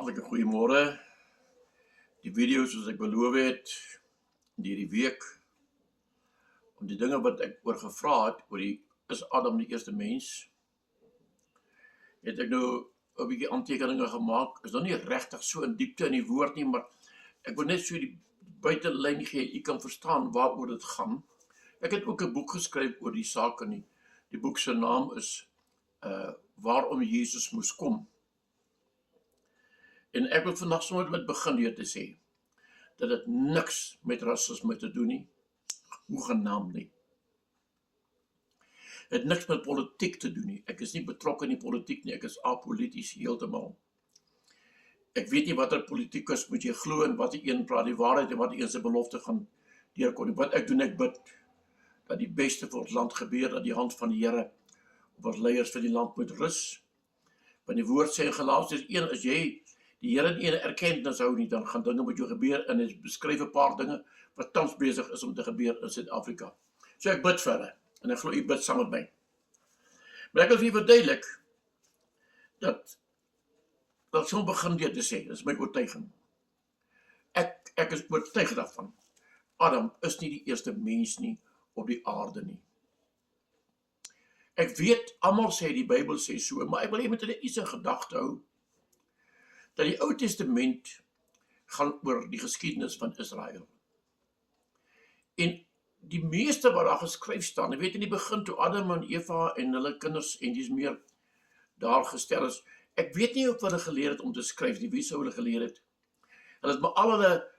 Hartlike goeiemôre. Die video soos ek beloof het hierdie week om die dinge wat ek oor gevra het oor is Adam die eerste mens, het ek nou 'n bietjie aantekeninge gemaak. Is nog nie regtig so in diepte in die woord nie, maar ek wil net so die buitelyn gee, u kan verstaan waaroor dit gaan. Ek het ook 'n boek geskryf oor die saak en die boek se naam is Waarom Jesus moes kom. En ek wil vandag sommer met begin deur te sê dat dit niks met rasisme te doen nie, hoegenaamd nie. Het niks met politiek te doen nie. Ek is nie betrokke in die politiek nie, ek is apolities heeltemal. Ek weet nie wat 'n politikus moet jy glo en wat een praat die waarheid en wat een se belofte gaan deurkom. Wat ek doen, ek bid dat die beste vir ons land gebeur, dat die hand van die Here op ons leiers vir die land moet rus. Want die woord sê in Galasiërs 1, as jy die Here nie erken dan sou nie, dan gaan dinge met jou gebeur en hy beskryf 'n paar dinge wat tans besig is om te gebeur in Suid-Afrika. So ek bid vir hulle en ek glo u bid saam met my. Maar ek wil vir u verduidelik dat so begin deur te sê, dis my oortuiging. Ek is oortuig daarvan. Adam is nie die eerste mens nie op die aarde nie. Ek weet, almal sê die Bybel sê so, maar ek wil hê met hulle iets in gedagte hou, dat die Ou Testament gaan oor die geskiedenis van Israel. En die meeste wat daar geskryf staan, ek weet in die begin toe Adam en Eva en hulle kinders en dis meer daar gestel is, ek weet nie of hulle geleer het om te skryf nie, wie sou hulle geleer het? Hulle het maar al hulle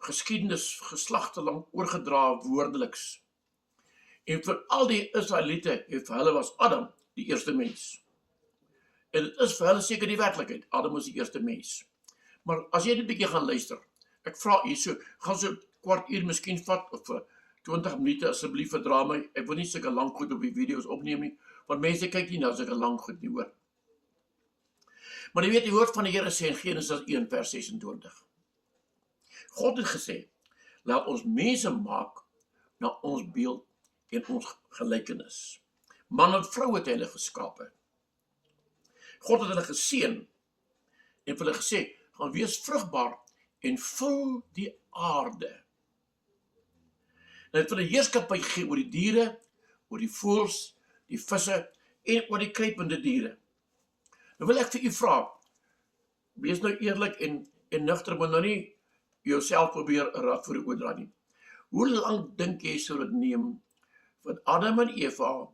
geskiedenis geslagte lank oorgedra woordeliks. En vir al die Israeliete, vir hulle was Adam die eerste mens. En dit is vir hulle seker die werklikheid, Adam was die eerste mens. Maar as jy net 'n bietjie gaan luister, ek vra u so, gaan so 'n kwartuur miskien vat, of 20 minute asseblief verdra my, ek wil nie sulke lank goed op die video's opneem nie, want mense kyk nie na sulke lank goed nie, hoor. Maar jy weet, die woord van die Here sê in Genesis 1 vers 26. God het gesê, laat ons mense maak na ons beeld en ons gelykenis. Man en vrou het hulle geskape. God het hulle geseën en vir hulle gesê, gaan wees vrugbaar en vul die aarde. En het vir hulle heerskappy gegee oor die diere, oor die voëls, die visse en oor die kruipende diere. Nou wil ek vir u vra, wees nou eerlik en nugter, maar nou nie jouself probeer 'n rad voor die oë draai nie. Hoe lank dink jy sou dit neem van Adam en Eva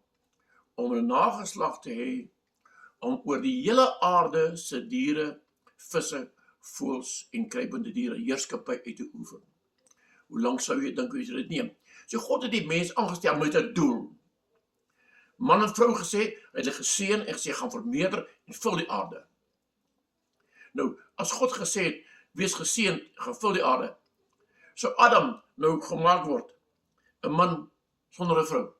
om 'n nageslag te hê om oor die hele aarde se diere, visse, voëls en kruipende diere heerskappy uit te oefen? Hoe lank sou jy dink sou dit neem? So God het die mens aangestel met 'n doel. Man en vrou gesê, hy het hulle geseën en gesê gaan vermeerder en vul die aarde. Nou, as God gesê het, wees geseënd, gaan vul die aarde, sou Adam nou gemaak word, 'n man sonder 'n vrou.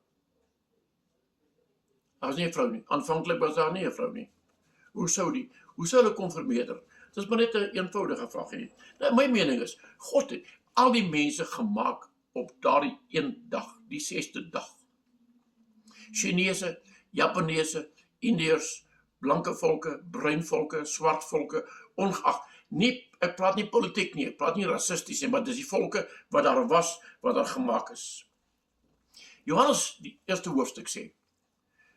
Daar was nie 'n vrou nie. Aanvanklik was daar nie 'n vrou nie. Hoe sou hulle kon vermeerder? Dit is maar net 'n eenvoudige vraag nie. Nou, my mening is, God het al die mense gemaak op daardie een dag, die 6de dag. Chinese, Japaneese, Indiërs, blanke volke, bruin volke, swart volke, ongeag, ek praat nie politiek nie, ek praat nie rassisties nie, maar dis die volke wat daar was, wat daar gemaak is. Johannes, die eerste hoofstuk sê,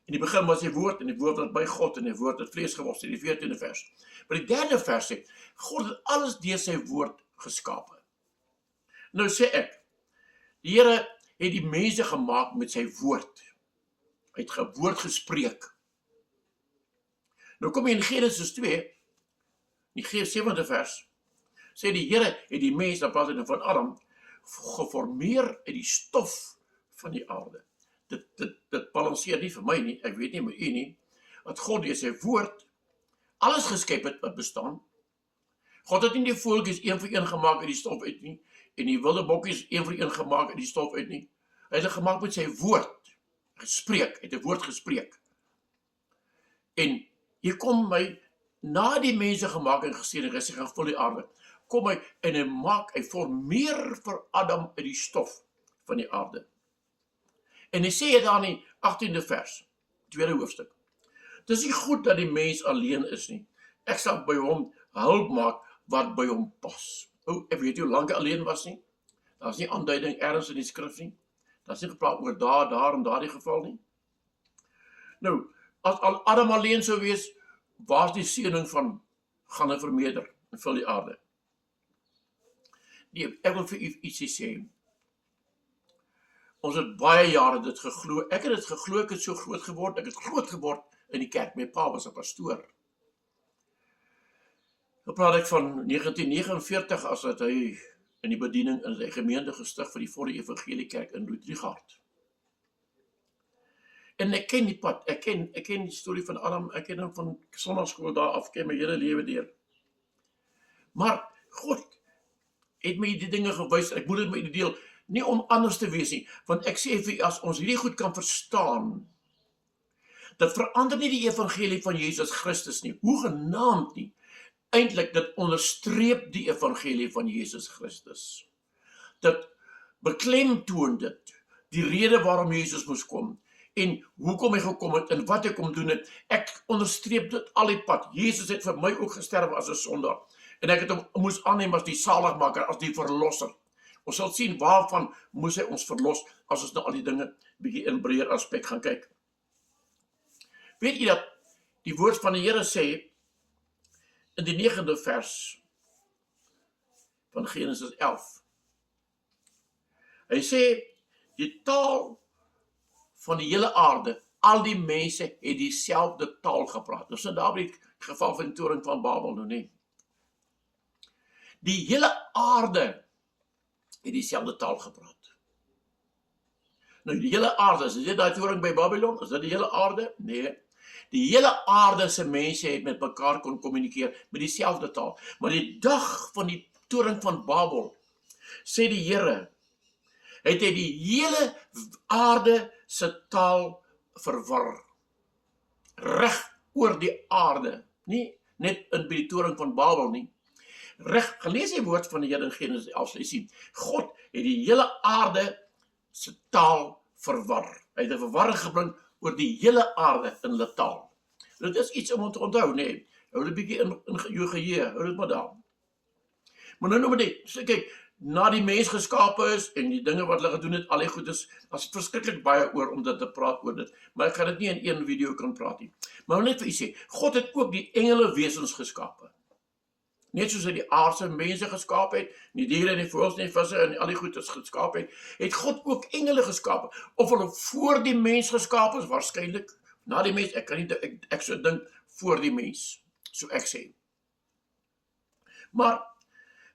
in die begin was die woord, en die woord was by God, en die woord het vlees geword, in die 14de vers. Maar die 3de vers sê, God het alles deur sy woord geskape. Nou sê ek, die Here het die mense gemaak met sy woord. Hy het woord gespreek. Nou kom jy in Genesis 2, die 7de vers, sê die Here het die mens, dan praat hy van Adam, geformeer uit die stof van die aarde. Dit balanseer nie vir my nie, ek weet nie met u nie, dat God deur sy woord alles geskep het wat bestaan. God het nie die voeltjies een vir een gemaak uit die stof uit nie, en die wilde bokkies een vir een gemaak uit die stof uit nie. Hy het dit gemaak met sy woord, gespreek, hy het 'n woord gespreek. En hier kom my, na die mense gemaak en gesê, en hy sê, gaan vul die aarde, kom hy, en hy formeer vir Adam uit die stof van die aarde. En hy sê daar in die 18de vers, 2de hoofstuk, dis nie goed dat die mens alleen is nie. Ek sal by hom hulp maak wat by hom pas. Ek weet nie hoe lang hy alleen was nie. Daar's nie aanduiding ergens in die skrif nie. Daar's nie gepraat oor daar in daardie geval nie. Nou, as Adam alleen sou wees, waar's die seëning van gaan en vermeerder en vul die aarde? Nee, ek wil vir u ietsie sê. Ons het baie jare dit geglo. Ek het dit geglo, ek het so groot geword. Ek het groot geword in die kerk. My pa was 'n pastoor. Dan praat ek van 1949 as dat hy in die bediening in sy gemeente gestig vir die Volle Evangelie Kerk in Ludwigshafen. En ek ken die pad. Ek ken die storie van Adam. Ek ken hom van sonnaarskool daar af, ken my hele lewe deur. Maar God het my die dinge gewys. Ek moet dit met u deel, nie om anders te wees nie, want ek sê vir u, as ons hierdie goed kan verstaan, dit verander nie die evangelie van Jesus Christus nie, hoegenaamd nie. Eintlik, dit onderstreep die evangelie van Jesus Christus. Dit beklemtoon dit, die rede waarom Jesus moes kom, en hoekom hy gekom het, en wat hy kom doen het. Ek onderstreep dit al die pad. Jesus het vir my ook gesterf as 'n sondaar, en ek het hom moes aanneem as die saligmaker, as die verlosser. Ons sal sien waarvan moes hy ons verlos, as ons nou al die dinge bietjie in breër aspek gaan kyk. Weet jy dat die woord van die Here sê, in die 9de vers van Genesis 11. Hy sê, die taal van die hele aarde, al die mense het dieselfde taal gepraat. Dis nou daar by die geval van die toring van Babel nou nie. Die hele aarde het dieselfde taal gepraat. Nou die hele aarde, is dit daai toring by Babylon? Is dit die hele aarde? Nee. Die hele aarde se mense het met mekaar kon kommunikeer met dieselfde taal. Maar die dag van die toring van Babel, sê die Here, het hy die hele aarde se taal verwar. Reg oor die aarde, nie net in by die toring van Babel nie. Reg, gelees die woord van die Here in Genesis 11, jy sien, God het die hele aarde se taal verwar. Hy het 'n verwarring gebring oor die hele aarde in hulle taal. Dit is iets om te onthou, nee. Hou dit bietjie in jou geheue, hou dit maar daar. Maar nou maar dit, so kyk, na die mens geskape is, en die dinge wat hulle gedoen het, al die goed is, as verskriklik baie oor om dit te praat oor dit, maar ek gaan dit nie in een video kan praat nie. Maar net vir u sê, God het ook die engele wesens geskape. Net soos hy die aardse mense geskaap het, die diere en die voëls en die visse en al die goedes geskaap het God ook engele geskaap. Of hulle voor die mens geskaap is, waarskynlik na die mens, ek kan nie, ek so dink voor die mens, so ek sê. Maar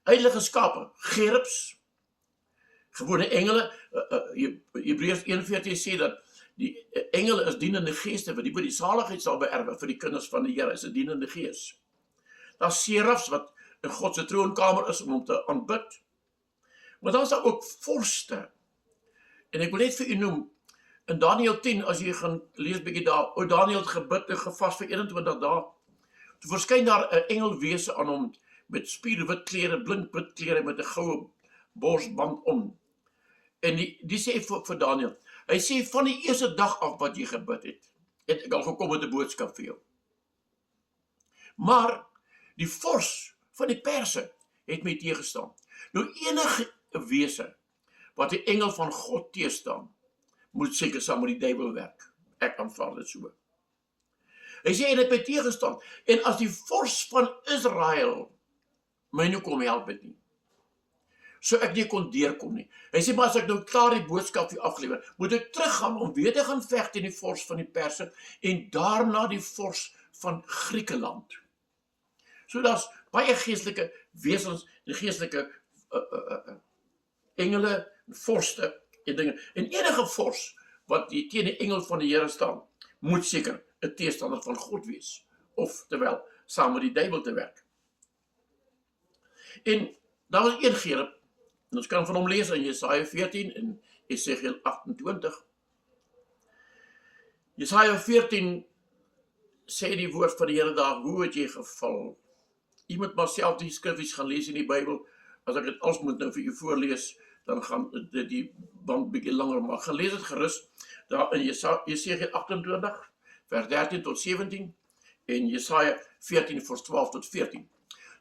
heilige skape, gerubs, gewone engele, Hebreërs 1:14 sê dat die engele is dienende geeste wat die saligheid sal beerwe vir die kinders van die Here, is 'n dienende gees. Daar's serafs wat in God se troonkamer is om hom te aanbid. Maar dan is daar ook vorste. En ek wil net vir u noem, in Daniël 10, as jy gaan lees bietjie daar, Daniël het gebid en gevas vir 21 dae. Toe verskyn daar 'n engelwese aan hom met spierwit klere, blink klere met 'n goue borsband om. En die sê vir Daniël, hy sê van die eerste dag af wat jy gebid het ek al gekom met 'n boodskap vir jou. Maar die vors van die Perse het my teëgestaan. Nou enige wese wat die engel van God teëstaan, moet seker saam met die duiwel werk. Ek aanvaar dit so. Hy sê hy het my teëgestaan, en as die vors van Israel my nou kom help het nie, so ek nie kon deurkom nie. Hy sê, maar as ek nou klaar die boodskap vir afgelewer, moet ek teruggaan om weer te gaan veg teen die vors van die Perse, en daarna die vors van Griekeland. So daar's baie geestelike wesens, die geestelike engele, vorste en dinge. En enige vors wat teen die engel van die Here staan, moet seker 'n teestander van God wees, of terwyl saam met die duiwel te werk. En daar was een gerub, en ons kan van hom lees in Jesaja 14 en Esegiel 28. Jesaja 14 sê die woord van die Here daar, hoe het jy geval? Jy moet maar self die skriffies gaan lees in die Bybel. As ek dit als moet nou vir u voorlees, dan gaan die band bietjie langer, maar gelees het gerus daar in Jesaja 28 vers 13 tot 17 en Jesaja 14 vers 12 tot 14.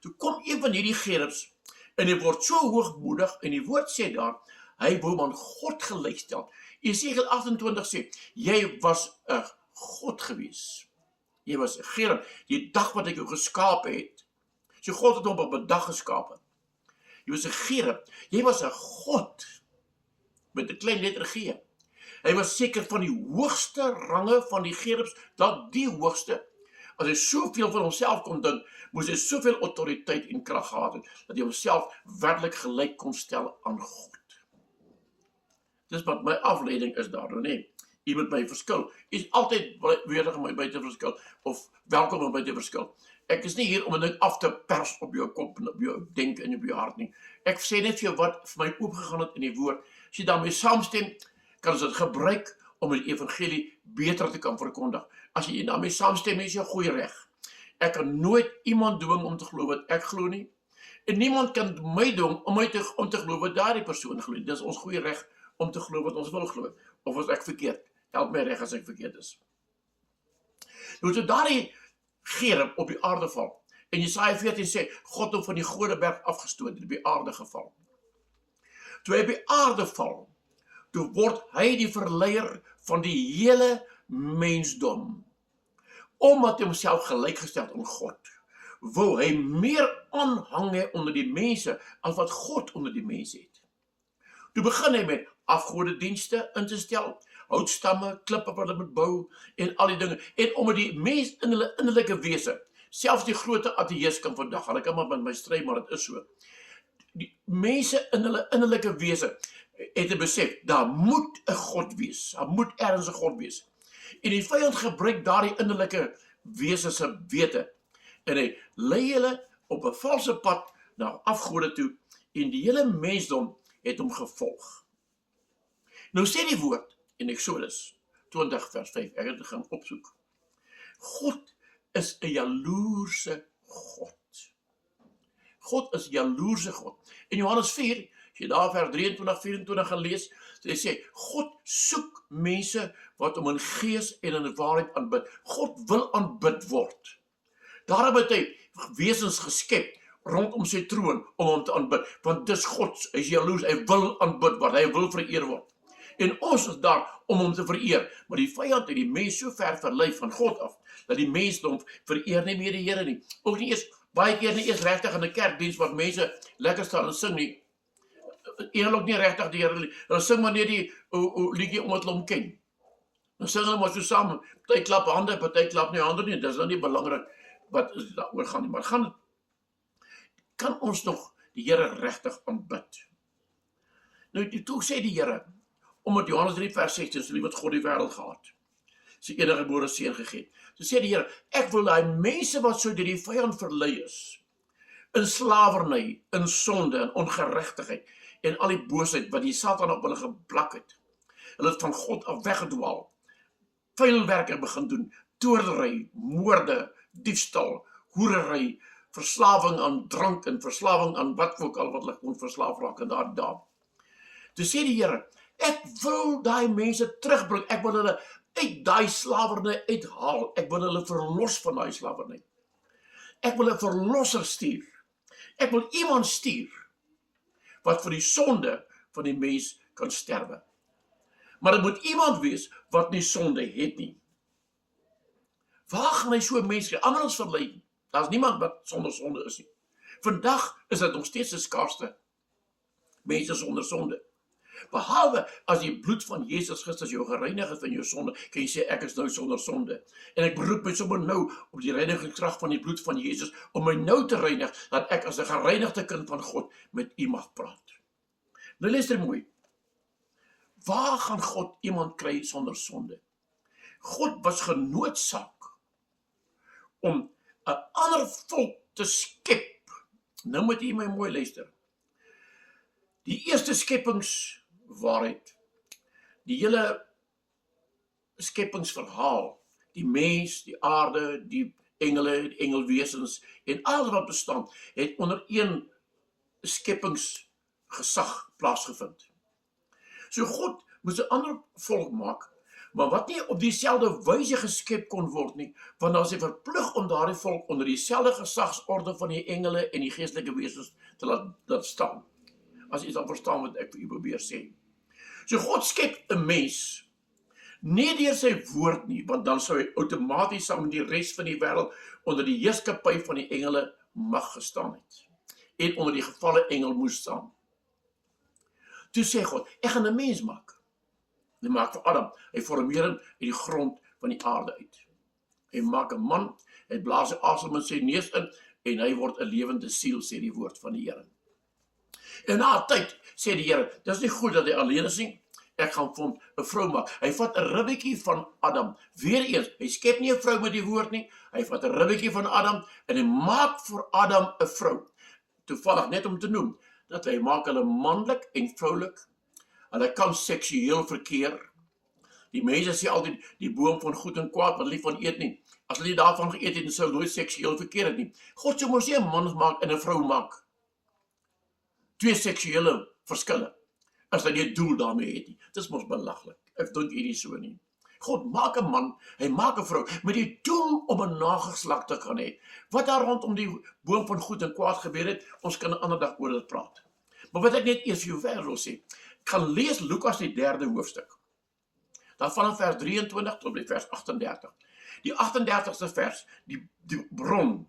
Toe kom een van hierdie gerubs, en hy word so hoogmoedig, en die woord sê daar, hy wou aan God gelyk stel. Esegiel 28 sê, jy was 'n God gewees. Jy was 'n gerub, die dag wat ek jou geskaap het. So God het hom op 'n dag geskaap. Jy was 'n gerub, jy was 'n God, met 'n klein letter G. Hy was seker van die hoogste range van die gerubs, dalk die hoogste. As hy soveel van homself kon dink, moes hy soveel autoriteit en krag gehad het, dat hy homself werklik gelyk kon stel aan God. Dis wat my afleiding is daardoor, nee. Jy moet my verskil. Jy is altyd weerdig om my by te verskil, of welkom om by te verskil. Ek is nie hier om 'n ding af te pers op jou kop en op jou denke en op jou hart nie. Ek sê net vir jou wat vir my oopgegaan het in die woord. As jy daarmee saamstem, kan ons dit gebruik om die evangelie beter te kan verkondig. As jy daarmee saamstem, is jy goeie reg. Ek kan nooit iemand dwing om te glo wat ek glo nie. En niemand kan my dwing om te glo wat daardie persoon glo. Dis ons goeie reg om te glo wat ons wil glo. Of as ek verkeerd, help my reg as ek verkeerd is. Nou toe daardie gerub op die aarde val, en Jesaja 14 sê, God het van die Godeberg afgestoot en op die aarde geval. Toe hy op die aarde val, toe word hy die verleier van die hele mensdom. Omdat hy homself gelykgestel aan God, wou hy meer aanhang hê onder die mense as wat God onder die mense het. Toe begin hy met afgodedienste in te stel, houtstamme, klippe wat hulle moet bou, en al die dinge, en omdat die mens in hulle innerlike wese, selfs die groot ateïs kan vandag, hulle kan maar met my stry, maar dit is so, die mense in hulle innerlike wese, het 'n besef, daar moet 'n God wees, daar moet ergens 'n God wees, en die vyand gebruik daardie innerlike wese se wete, en hy lei hulle op 'n valse pad na afgode toe, en die hele mensdom het hom gevolg. Nou sê die woord in Exodus 20 vers 5, ek het dit gaan opsoek. God is 'n jaloerse God. God is jaloerse God. In Johannes 4, as jy daar vers 23, 24 gaan lees, so hy sê, God soek mense wat hom in gees en in waarheid aanbid. God wil aanbid word. Daarom het hy wesens geskep rondom sy troon om hom te aanbid, want dis God, hy is jaloers, hy wil aanbid word, hy wil vereer word. En ons is daar om hom te vereer, maar die vyand het die mens so ver verlei van God af, dat die mensdom vereer nie meer die Here nie. Ook nie eens, baie keer nie eens regtig in 'n kerkdiens wat mense lekker staan en sing nie. Eerlik nie regtig die Here, hulle sing maar net die liedjie omdat hulle hom ken. Dan sing hulle maar so saam, party klap hande, party klap nie hande nie, dis dan nie belangrik wat daaroor gaan nie, maar kan ons nog die Here regtig aanbid? Nou, toe sê die Here, omdat Johannes 3 vers 16, so lief het God die wêreld gehad, sy enige gebore seun gegee. So sê die Here, ek wil daai mense wat so deur die vyand verlei is, in slawerny, in sonde, in ongeregtigheid, en al die boosheid wat die Satan op hulle geplak het. Hulle het van God af weggedwaal, vuilwerke begin doen, toordery, moorde, diefstal, hoerery, verslawing aan drank en verslawing aan wat ook al wat hulle kon verslaaf raak in daardie dae. Toe sê die Here, ek wil daai mense terugbring, ek wil hulle uit daai slawerny uithaal, ek wil hulle verlos van daai slawerny. Ek wil 'n verlosser stuur. Ek wil iemand stuur wat vir die sonde van die mens kan sterwe. Maar dit moet iemand wees wat nie sonde het nie. Waar gaan hy so 'n mens kry? Almal is verlei. Daar's niemand wat sonder sonde is nie. Vandag is dit nog steeds 'n skaarste mense sonder sonde. Behalwe as die bloed van Jesus Christus jou gereinig het van jou sonde, kan jy sê ek is nou sonder sonde. En ek beroep my sommer nou op die reinigingskrag van die bloed van Jesus om my nou te reinig, dat ek as 'n gereinigde kind van God met u mag praat. Nou luister mooi. Waar gaan God iemand kry sonder sonde? God was genoodsaak om 'n ander volk te skep. Nou moet jy my mooi luister. Die eerste skepingswaarheid, die hele skepingsverhaal, die mens, die aarde, die engele, die engelwesens en alles wat bestaan, het onder een skepingsgesag plaasgevind. So God moes 'n ander volk maak maar wat nie op dieselfde wyse geskep kon word nie, want daar is 'n verplig om daardie volk onder dieselfde gesagsorde van die engele en die geestelike wesens te laat staan. As jy sal verstaan wat ek vir u probeer sê. So God skep 'n mens, nie deur sy woord nie, want dan sou hy outomaties saam met die res van die wêreld onder die heerskappy van die engele mag gestaan het. En onder die gevalle engel moes staan. Toe sê God, ek gaan 'n mens maak. Hy maak vir Adam, hy formeer hom uit die grond van die aarde uit. Hy maak 'n man, hy blaas sy asem in sy neus in, en hy word 'n lewende siel, sê die woord van die Here. En na 'n tyd sê die Here, dis nie goed dat hy alleen is nie, ek gaan vir hom 'n vrou maak. Hy vat 'n ribbetjie van Adam, weer eens, hy skep nie 'n vrou met die woord nie, hy vat 'n ribbetjie van Adam, en hy maak vir Adam 'n vrou. Toevallig net om te noem, dat hy maak hulle manlik en vroulik, hulle kan seksueel verkeer. Die mense sê altyd, die boom van goed en kwaad, wat lief van eet nie. As hulle nie daarvan geëet het, sou nooit seksueel verkeer het nie. God sou mos nie 'n man maak en 'n vrou maak. Twee seksuele verskille, as hy nie 'n doel daarmee het nie. Dit is mos belaglik. Ek dink nie so nie. God maak 'n man, hy maak 'n vrou, met die doel om 'n nageslag te kan hê. Wat daar rondom die boom van goed en kwaad gebeur het, ons kan 'n ander dag oor dit praat. Maar wat ek net eers vir jou verder wil sê, ek gaan lees Lukas die 3de hoofstuk. Dan van vers 23 tot by vers 38. Die 38ste vers, die bron,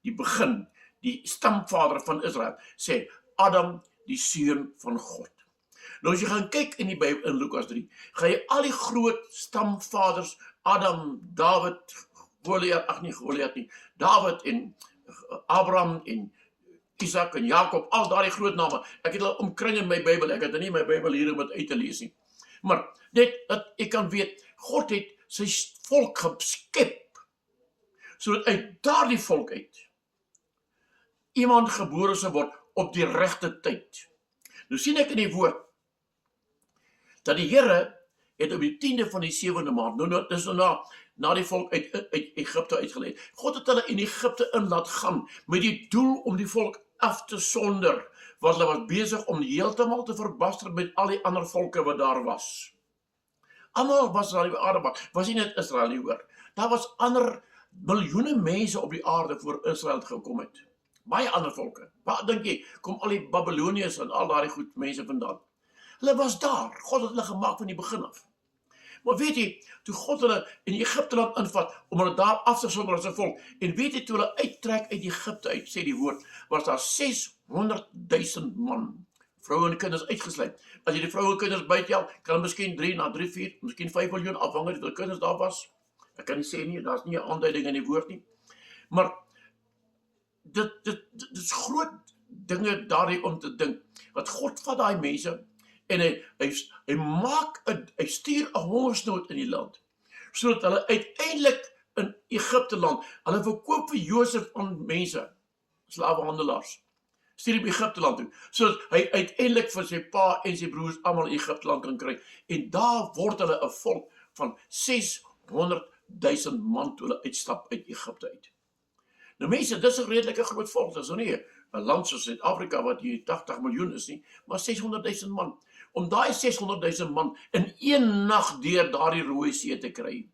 die begin, die stamvader van Israel, sê Adam, die seun van God. Nou as jy gaan kyk in die Bybel in Lukas 3, gaan jy al die groot stamvaders, Adam, David, Goliat nie, David en Abraham en Isaac en Jakob, al daardie groot name, ek het hulle omkring in my Bybel, ek het nie my Bybel hier om het uit te lees nie. Maar net dat ek kan weet, God het sy volk geskep, sodat uit daardie volk uit iemand gebore sou word op die regte tyd. Nou sien ek in die woord, dat die Here het op die 10de van die 7de maand, dis na die volk uit Egipte uitgelei. God het hulle in Egipte in laat gaan, met die doel om die volk af te sonder, want hulle was besig om heeltemal te verbaster met al die ander volke wat daar was. Almal was daar die aarde, was nie net Israel nie hoor. Daar was ander miljoene mense op die aarde voor Israel gekom het. Baie ander volke. Waar dink jy, kom al die Babyloniërs en al daardie goed mense vandaan? Hulle was daar. God het hulle gemaak van die begin af. Maar weet jy, toe God hulle in Egipte land invat, om hulle daar af te sonder as 'n volk, en weet jy, toe hulle uittrek uit Egipte uit, sê die woord, was daar 600.000 man, vroue en kinders uitgesluit. As jy die vroue en kinders bytel, kan hulle miskien 3, 4, miskien 5 miljoen, afhangend hoeveel kinders daar was. Ek kan nie sê nie, daar is nie 'n aanduiding in die woord nie. Maar dit is groot dinge daardie om te dink, wat God vat daai mense, en hy stuur 'n hongersnood in die land, sodat hulle uiteindelik in Egipte land, hulle verkoop vir Josef aan mense, slawehandelaars, stuur op Egipte land toe, sodat hy uiteindelik vir sy pa en sy broers almal in Egipte land kan kry, en daar word hulle 'n volk van 600.000 man toe hulle uitstap uit Egipte uit. Nou mense, dis 'n redelike groot volk, dis nou nie 'n land soos Suid-Afrika wat hier 80 miljoen is nie, maar 600.000 man. Om daai 600.000 man in een nag deur daardie Rooi See te kry,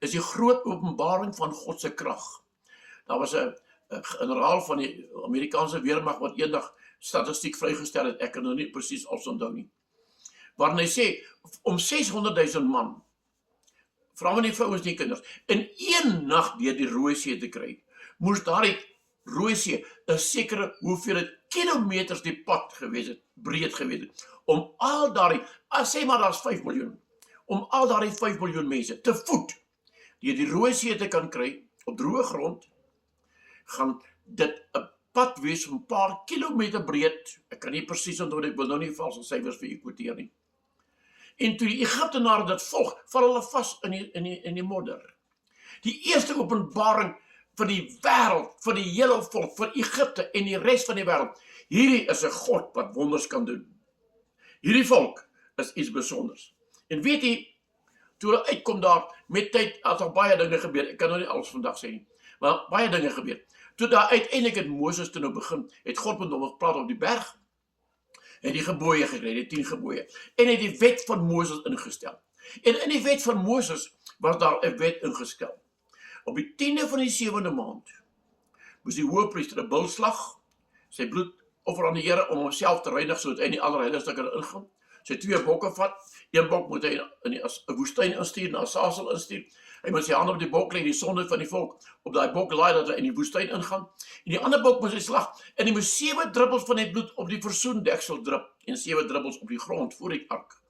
is die groot openbaring van God se krag. Daar was 'n generaal van die Amerikaanse weermag wat eendag statistiek vrygestel het, ek kan nou nie presies alles onthou nie, waarin hy sê, om 600.000 man, vroue en vrouens en kinders, in een nag deur die Rooi See te kry, moes daardie Rooi See 'n sekere hoeveelheid kilometers die pad gewees het, breed gewees het, om al daardie, sê maar daar's 5 miljoen, om al daardie 5 miljoen mense te voet, die Rooi See te kan kry, op droë grond, gaan dit 'n pad wees van 'n paar kilometer breed, ek kan nie presies onthou, ek wil nou nie valse syfers vir u kwoteer nie. En toe die Egiptenare dit volg, val hulle vas in die modder. Die eerste openbaring vir die wêreld, vir die hele volk, vir Egipte en die res van die wêreld. Hierdie is 'n God wat wonders kan doen. Hierdie volk is iets besonders. En weet jy, toe hulle uitkom daar, met tyd, het al baie dinge gebeur, ek kan nou nie alles vandag sê nie, maar baie dinge gebeur. Toe daar uiteindelik het Moses toe nou begin, het God met hom gepraat op die berg, en die gebooie gekry, die 10 gebooie, en het die wet van Moses ingestel. En in die wet van Moses was daar 'n wet ingestel. Op die 10de van die 7de maand moes die hoëpriester 'n bul slag, sy bloed offer aan die Here om homself te reinig sodat hy in die allerheiligste kan ingaan. Sy 2 bokke vat, 1 bok moet hy in die woestyn instuur, na Azazel instuur. Hy moet sy hand op die bok lê, die sonde van die volk op daai bok laai dat hy in die woestyn ingaan. En die ander bok moet hy slag en hy moet 7 druppels van die bloed op die versoendeksel drup en 7 druppels op die grond voor die ark.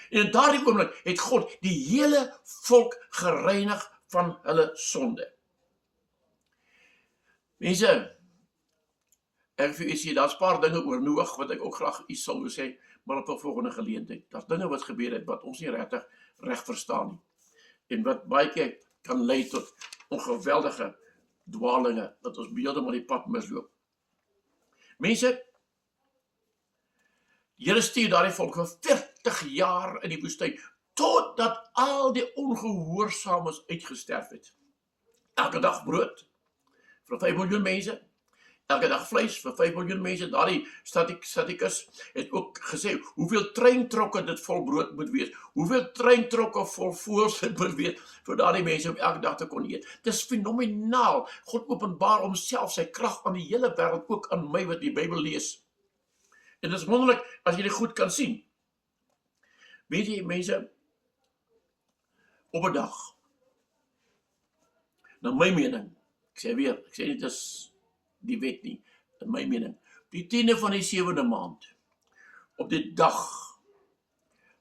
En in daardie oomblik het God die hele volk gereinig van hulle sonde. Mense, ek vir u sê, daar's 'n paar dinge oor Noag wat ek ook graag u sal sê, maar op 'n volgende geleentheid. Daar's dinge wat gebeur het wat ons nie regtig reg verstaan nie. En wat baie keer kan lei tot ongeweldige dwalinge, dat ons heeltemal die pad misloop. Mense, die Here stuur daardie volk vir 40 jaar in die woestyn, totdat al die ongehoorsaames uitgesterf het. Elke dag brood vir 5 miljoen mense, elke dag vleis vir 5 miljoen mense. Daardie statistikus het ook gesê hoeveel treintrokke dit vol brood moet wees, hoeveel treintrokke vol voëls dit moet wees vir daardie mense om elke dag te kon eet. Dit is fenomenaal. God openbaar homself, sy krag aan die hele wêreld, ook aan my wat die Bybel lees. En dit is wonderlik as jy dit goed kan sien. Weet jy, mense, op 'n dag, na my mening, ek sê nie dit is die wet nie, in my mening, die 10de van die 7de maand, op die dag,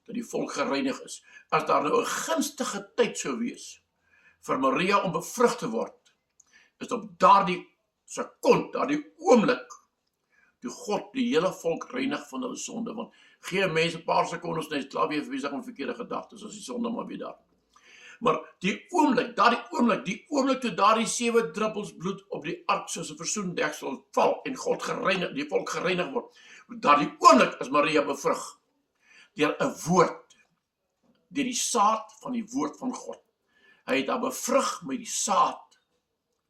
dat die volk gereinig is, as daar nou 'n gunstige tyd sou wees, vir Maria om bevrug te word, is op daardie sekond, daardie oomblik, toe God die hele volk reinig van hulle sonde, want gee mense 'n paar sekondes, net klaar weer besig met verkeerde gedagtes, as die sonde maar weer daar. Maar die oomblik toe daardie 7 druppels bloed op die ark soos 'n versoendeksel val en God gereinig, die volk gereinig word, daardie oomblik is Maria bevrug deur 'n woord, deur die saad van die woord van God. Hy het haar bevrug met die saad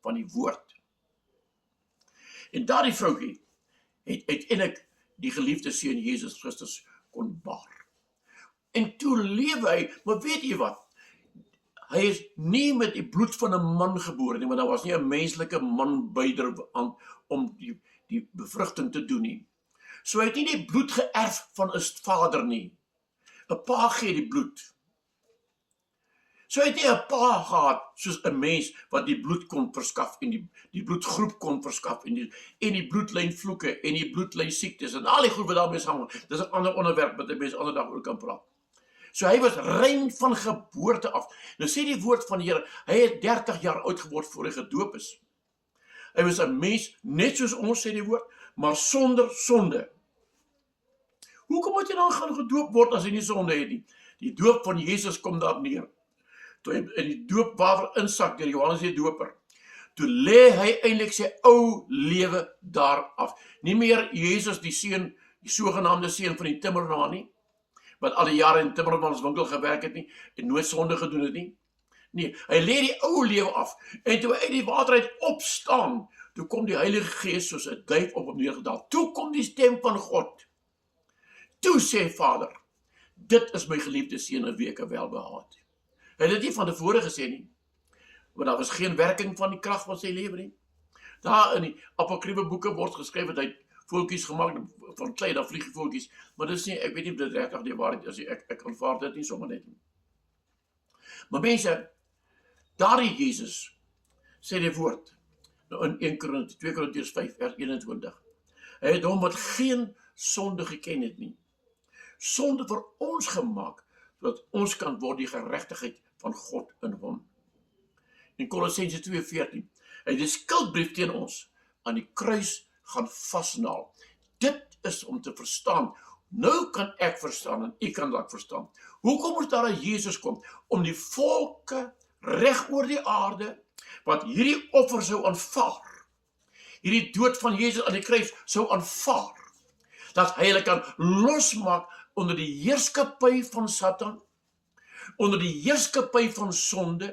van die woord. En daardie vroukie het uiteindelik die geliefde seun Jesus Christus kon baar. En toe lewe hy, maar weet jy wat? Hy is nie met die bloed van 'n man gebore nie, maar daar was nie 'n menslike man byderhand om die bevrugting te doen nie. So hy het nie die bloed geërf van 'n vader nie. 'n Pa gee die bloed. So hy het nie 'n pa gehad soos 'n mens wat die bloed kon verskaf en die bloedgroep kon verskaf en die bloedlynvloeke en die bloedlyn siektes en al die goed wat daarmee saam. Dis 'n ander onderwerp wat 'n mens ander dag oor kan praat. So hy was rein van geboorte af. Nou sê die woord van die Here, hy het 30 jaar oud geword voor hy gedoop is. Hy was 'n mens net soos ons, sê die woord, maar sonder sonde. Hoekom moet jy dan gaan gedoop word as jy nie sonde het nie? Die doop van Jesus kom daar neer. Toe hy in die doopwater insak deur Johannes die Doper, toe lê hy eintlik sy ou lewe daar af. Nie meer Jesus die seun, die sogenaamde seun van die timmerman nie, wat al die jare in timmermanswinkel gewerk het nie, en nooit sonde gedoen het nie. Nee, hy lê die ou lewe af, en toe hy uit die water uit opstaan, toe kom die Heilige Gees soos 'n duif op hom neergedaal. Toe kom die stem van God. Toe sê Vader, dit is my geliefde seun in wie ek welbehaag. Hy het dit nie van tevore gesê nie, want daar was geen werking van die krag van sy lewe nie. Daar in die apokryfe boeke word geskryf dat hy voeltjies gemaak van klei, dan vlieg die voeltjies, maar dis nie, ek weet nie of dit regtig die waarheid is, ek aanvaar dit nie sommer net nie. Maar mense, daardie Jesus, sê die woord, nou in 2 Korintiërs 5 vers 21, hy het hom wat geen sonde geken het nie, sonde vir ons gemaak, sodat ons kan word die geregtigheid van God in hom. In Kolossense 2:14, hy het die skuldbrief teen ons aan die kruis gaan vasnaal. Dit is om te verstaan. Nou kan ek verstaan en u kan dat verstaan. Hoekom moes daar 'n Jesus kom? Om die volke reg oor die aarde, wat hierdie offer sou aanvaar, hierdie dood van Jesus aan die kruis sou aanvaar, dat hy hulle kan losmaak onder die heerskappy van Satan, onder die heerskappy van sonde,